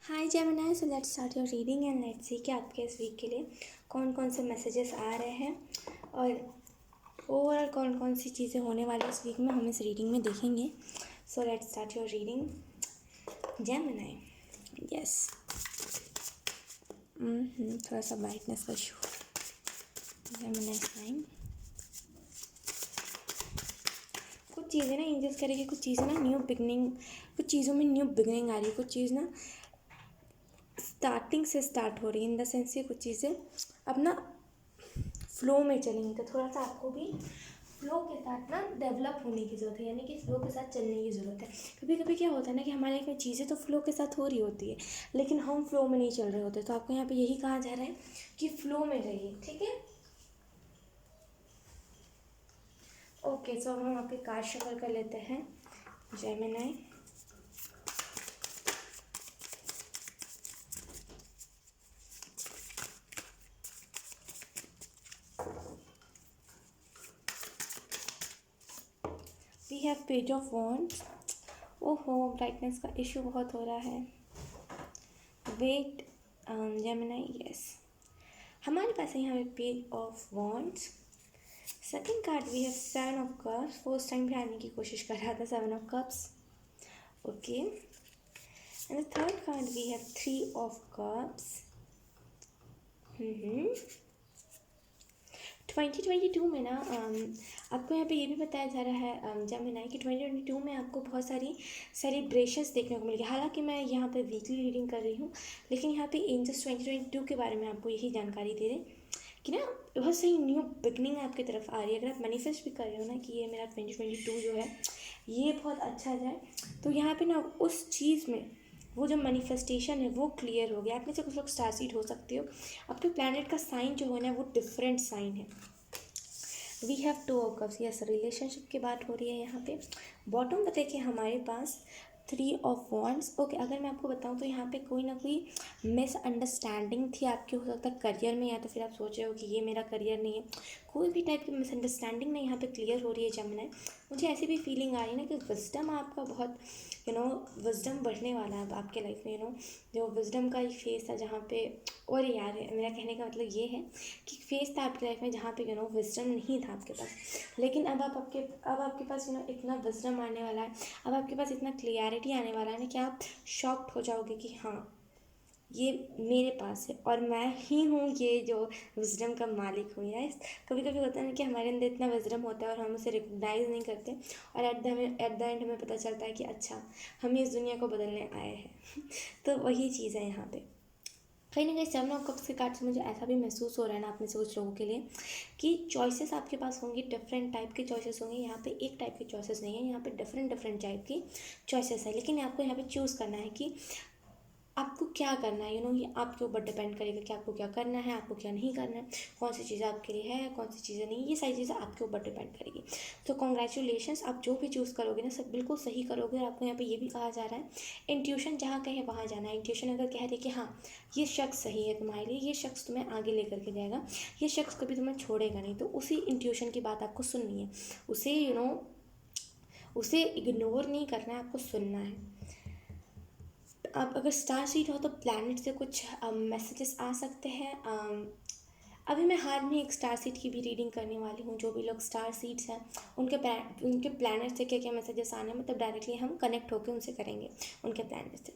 Hi Gemini, so let's start your reading and let's see कि आपके इस week के लिए कौन कौन से मैसेजेस आ रहे हैं और ओवरऑल कौन कौन सी चीज़ें होने वाली इस वीक में हम इस रीडिंग में देखेंगे। So let's start your reading Gemini. Yes, थोड़ा सा ब्राइटनेस का इशू। जेमिनी साइन, कुछ चीज़ें ना एंजल्स करेगी, कुछ चीज़ें ना न्यू बिगनिंग, कुछ चीज़ों में न्यू बिगनिंग आ रही है, कुछ चीज़ ना स्टार्टिंग से स्टार्ट हो रही है। इन द सेंस ये कुछ चीज़ें अपना फ्लो में चलेंगी, तो थोड़ा सा आपको भी फ्लो के साथ ना डेवलप होने की ज़रूरत है, यानी कि फ्लो के साथ चलने की ज़रूरत है। कभी कभी क्या होता है ना कि हमारे लाइफ में चीज़ें तो फ्लो के साथ हो रही होती है लेकिन हम फ्लो में नहीं चल रहे होते, तो आपको यहाँ पे यही कहा जा रहा है कि फ्लो में रहिए, ठीक है। ओके, सो अब हम आपके कार्ड शफल कर लेते हैं। Gemini, we have page of wands. ओहो, ब्राइटनेस का इशू बहुत हो रहा है। वेट जेमिनी, यस, हमारे पास है यहाँ पे page of wands. Second card we have seven of cups. First time भी आने की कोशिश कर रहा था seven of cups. Okay, and the third card we have three of cups. 2022 में ना आपको यहाँ पे ये भी बताया जा रहा है जेमिनी कि 2022 में आपको बहुत सारी सेलिब्रेशंस देखने को मिलेगी। हालांकि मैं यहाँ पे वीकली रीडिंग कर रही हूँ लेकिन यहाँ पे एंजल्स 2022 के बारे में आपको यही जानकारी दे रहे कि ना बहुत सही न्यू बिगनिंग आपकी तरफ आ रही है। अगर आप मैनिफेस्ट भी कर रहे हो ना कि ये मेरा 2022 जो है ये बहुत अच्छा जाए, तो यहाँ पे ना उस चीज़ में वो जो मैनिफेस्टेशन है वो क्लियर हो गया। आप में से कुछ लोग स्टार सीड हो सकते हो, आपके प्लैनेट का साइन जो है ना वो डिफरेंट साइन है। We have two of cups, yes, relationship की बात हो रही है यहाँ पे। बॉटम पे देखिए हमारे पास थ्री ऑफ वॉन्ड्स। ओके, अगर मैं आपको बताऊँ तो यहाँ पे कोई ना कोई मिसअंडरस्टैंडिंग थी आपकी, हो सकता है करियर में, या तो फिर आप सोच रहे हो कि ये मेरा करियर नहीं है। कोई भी टाइप की मिसअंडरस्टैंडिंग ना यहाँ पे क्लियर हो रही है जेमिनी। मुझे ऐसी भी फीलिंग आ रही है ना कि विजडम आपका बहुत विजडम बढ़ने वाला है आपके लाइफ में। जो विजडम का एक फेस था जहाँ पे, और यार मेरा कहने का मतलब ये है कि फेस था आपकी लाइफ में जहाँ पे विजडम नहीं था आपके पास, लेकिन अब आपके पास इतना विजडम आने वाला है, अब आपके पास इतना क्लियरिटी आने वाला है ना कि आप शॉक्ड हो जाओगे कि हाँ ये मेरे पास है और मैं ही हूँ ये जो विजडम का मालिक हूँ। यार कभी कभी होता है ना कि हमारे अंदर इतना विजडम होता है और हम उसे रिकग्नाइज़ नहीं करते, और एट द एंड हमें पता चलता है कि अच्छा हम इस दुनिया को बदलने आए हैं तो वही चीज़ है यहाँ पे। कहीं ना कहीं सेवन ऑफ कप्स के कार्ड से मुझे ऐसा भी महसूस हो रहा है ना आप में से कुछ लोगों के लिए कि चॉइसेस आपके पास होंगी, डिफरेंट टाइप के चॉइसेस होंगे। यहाँ पे एक टाइप के चॉइसेस नहीं है, यहाँ पे डिफरेंट डिफरेंट टाइप की चॉइसेस है, लेकिन आपको यहाँ पे चूज़ करना है कि आपको क्या करना है। ये आपके ऊपर डिपेंड करेगा कि आपको क्या करना है, आपको क्या नहीं करना है, कौन सी चीज़ें आपके लिए है, कौन सी चीज़ें नहीं, ये सारी चीज़ें आपके ऊपर डिपेंड करेगी। तो कॉन्ग्रेचुलेशंस, आप जो भी चूज़ करोगे ना सब बिल्कुल सही करोगे। और आपको यहाँ पे ये भी कहा जा रहा है इंट्यूशन जहाँ कहे वहाँ जाना है। इंट्यूशन अगर कह रही कि हाँ ये शख्स सही है तुम्हारे लिए, ये शख्स तुम्हें आगे लेकर के जाएगा, ये शख्स कभी तुम्हें छोड़ेगा नहीं, तो उसी इंट्यूशन की बात आपको सुननी है। उसे इग्नोर नहीं करना है, आपको सुनना है। आप अगर स्टार सीड हो तो प्लैनेट से कुछ मैसेजेस आ सकते हैं। अभी मैं हाल में एक स्टार सीड की भी रीडिंग करने वाली हूँ। जो भी लोग स्टार सीड्स हैं उनके प्लैनेट से क्या क्या मैसेजेस आने हैं, मतलब डायरेक्टली हम कनेक्ट होकर उनसे करेंगे उनके प्लैनेट से,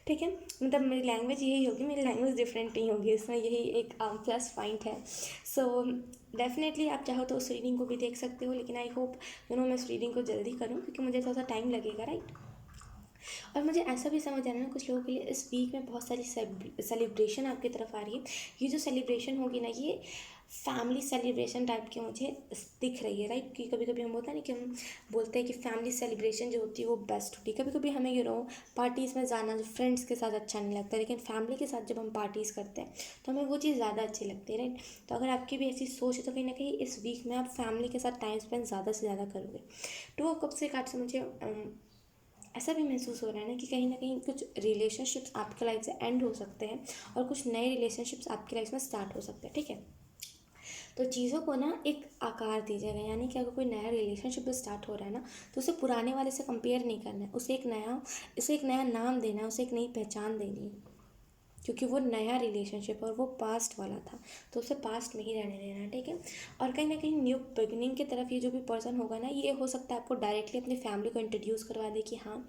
ठीक है। मतलब मेरी लैंग्वेज यही होगी, मेरी लैंग्वेज डिफरेंट नहीं होगी, इसमें यही एक प्लस पॉइंट है। सो डेफिनेटली आप चाहो तो उस रीडिंग को भी देख सकते हो, लेकिन आई होप मैं उस रीडिंग को जल्दी करूँ क्योंकि मुझे थोड़ा सा टाइम लगेगा, राइट। और मुझे ऐसा भी समझ आ रहा है ना कुछ लोगों के लिए इस वीक में बहुत सारी सेलिब्रेशन आपकी तरफ आ रही है। ये जो सेलिब्रेशन होगी ना ये फैमिली सेलिब्रेशन टाइप की मुझे दिख रही है, राइट। कि कभी कभी हम होता है ना कि हम बोलते हैं कि फैमिली सेलिब्रेशन जो होती है वो बेस्ट होती है। कभी कभी हमें पार्टीज़ में जाना जो फ्रेंड्स के साथ अच्छा नहीं लगता, लेकिन फैमिली के साथ जब हम पार्टीज़ करते हैं तो हमें वो चीज़ ज़्यादा अच्छी लगती है, राइट। तो अगर आपकी भी ऐसी सोच है तो कहीं ना कहीं इस वीक में आप फैमिली के साथ टाइम स्पेंड ज़्यादा से ज़्यादा करोगे। तो कब से कार्ड से मुझे ऐसा भी महसूस हो रहा है ना कि कहीं ना कहीं कुछ रिलेशनशिप्स आपके लाइफ से एंड हो सकते हैं और कुछ नए रिलेशनशिप्स आपकी लाइफ में स्टार्ट हो सकते हैं, ठीक है। तो चीज़ों को ना एक आकार दीजिएगा, यानी कि अगर कोई नया रिलेशनशिप स्टार्ट हो रहा है ना तो उसे पुराने वाले से कंपेयर नहीं करना है, उसे एक नया नाम देना है, उसे एक नई पहचान देनी है। क्योंकि वो नया रिलेशनशिप और वो पास्ट वाला था, तो उसे पास्ट में ही रहने देना है, ठीक है। और कहीं ना कहीं न्यू बिगनिंग की तरफ ये जो भी पर्सन होगा ना, ये हो सकता है आपको डायरेक्टली अपनी फैमिली को इंट्रोड्यूस करवा दे कि हाँ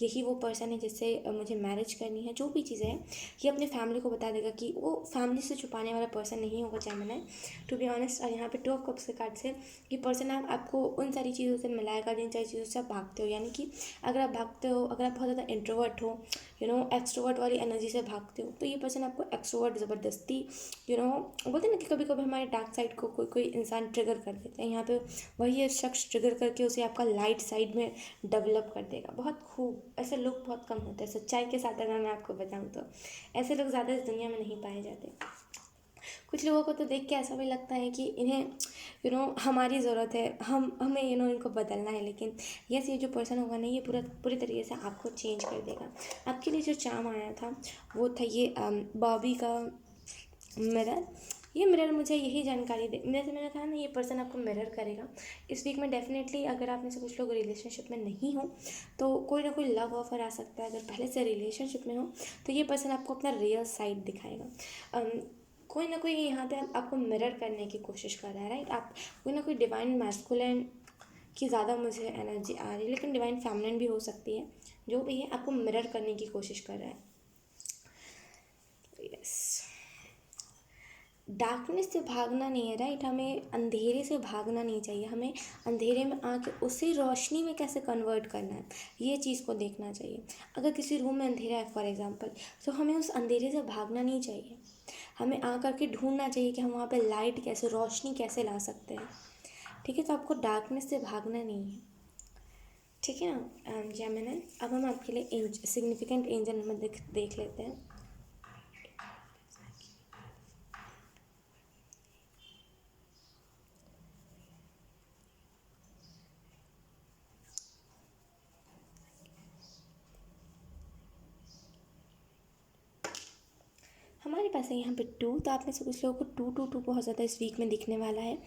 यही वो पर्सन है जिससे मुझे मैरिज करनी है। जो भी चीज़ें हैं ये अपनी फैमिली को बता देगा कि वो फैमिली से छुपाने वाला पर्सन नहीं होगा जेमिनी, टू बी ऑनेस्ट। और यहाँ पे 2 ऑफ कप्स के कार्ड से ये पर्सन आपको उन सारी चीज़ों से मिलाएगा जिन सारी चीज़ों से आप भागते हो। यानी कि अगर आप भागते हो, अगर आप बहुत ज़्यादा इंट्रोवर्ट हो, एक्सट्रोवर्ट वाली एनर्जी से भागते हो, तो ये पर्सन आपको एक्सट्रोवर्ट ज़बरदस्ती बोलते हैं ना कि कभी कभी हमारे डार्क साइड को कोई कोई इंसान ट्रिगर कर देते हैं, यहाँ पे वही शख्स ट्रिगर करके उसे आपका लाइट साइड में डेवलप कर देगा। बहुत खूब, ऐसे लोग बहुत कम होते हैं सच्चाई के साथ। अगर मैं आपको बताऊँ तो ऐसे लोग ज़्यादा इस दुनिया में नहीं पाए जाते। कुछ लोगों को तो देख के ऐसा भी लगता है कि इन्हें हमारी ज़रूरत है, हमें इनको बदलना है। लेकिन यस, ये जो पर्सन होगा ना, ये पूरी तरीके से आपको चेंज कर देगा। आपके लिए जो चार्म आया था वो था ये बॉबी का मिरर। ये मिरर मुझे यही जानकारी दे, जैसे मैंने कहा ना, ये पर्सन आपको मिरर करेगा इस वीक में डेफिनेटली। अगर आप में से कुछ लोग रिलेशनशिप में नहीं हो तो कोई ना कोई लव ऑफर आ सकता है। अगर पहले से रिलेशनशिप में हो तो ये पर्सन आपको अपना रियल साइड दिखाएगा। कोई ना कोई यहाँ पे आपको मिरर करने की कोशिश कर रहा है, राइट। आप कोई ना कोई डिवाइन मैस्कुलिन की ज़्यादा मुझे एनर्जी आ रही है, लेकिन डिवाइन फेमिनिन भी हो सकती है। जो भी है आपको मिरर करने की कोशिश कर रहा है। यस, डार्कनेस से भागना नहीं है, राइट। हमें अंधेरे से भागना नहीं चाहिए, हमें अंधेरे में आके उसे रोशनी में कैसे कन्वर्ट करना है, ये चीज़ को देखना चाहिए। अगर किसी रूम में अंधेरा है फॉर एग्जांपल, तो हमें उस अंधेरे से भागना नहीं चाहिए, हमें आ करके ढूंढना चाहिए कि हम वहाँ पे लाइट कैसे, रोशनी कैसे ला सकते हैं, ठीक है। तो आपको डार्कनेस से भागना नहीं है, ठीक है ना जेमिनी। अब हम आपके लिए सिग्निफिकेंट एंजल नंबर देख लेते हैं। हमारे पास है यहाँ पे 2, तो आप में से कुछ लोगों को 2 बहुत ज़्यादा इस वीक में दिखने वाला है।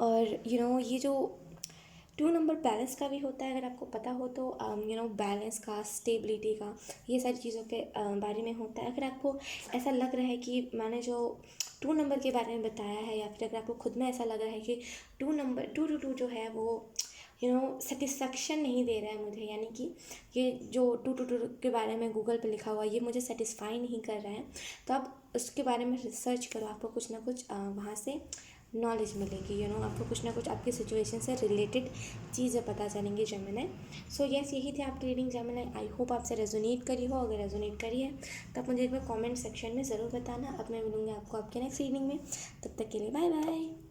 और ये जो 2 नंबर बैलेंस का भी होता है, अगर आपको पता हो तो बैलेंस का, स्टेबिलिटी का, ये सारी चीज़ों के बारे में होता है। अगर आपको ऐसा लग रहा है कि मैंने जो 2 नंबर के बारे में बताया है, या फिर अगर आपको खुद में ऐसा लग रहा है कि 2 जो है वो सेटिस्फेक्शन नहीं दे रहा है मुझे, यानी कि ये जो 2 के बारे में गूगल पे लिखा हुआ है ये मुझे सेटिस्फाई नहीं कर रहा है, तो आप उसके बारे में रिसर्च करो। आपको कुछ ना कुछ वहाँ से नॉलेज मिलेगी, आपको कुछ ना कुछ आपकी सिचुएशन से रिलेटेड चीज़ें पता चलेंगी जेमिनी। सो यस, यही थी आपकी रीडिंग जेमिनी। आई होप आपसे रेजोनेट करी हो। अगर रेजोनेट करी है तो आप मुझे एक बार कॉमेंट सेक्शन में ज़रूर बताना। अब मैं मिलूँगी आपको आपके नेक्स्ट रीडिंग में, तब तक के लिए बाय बाय।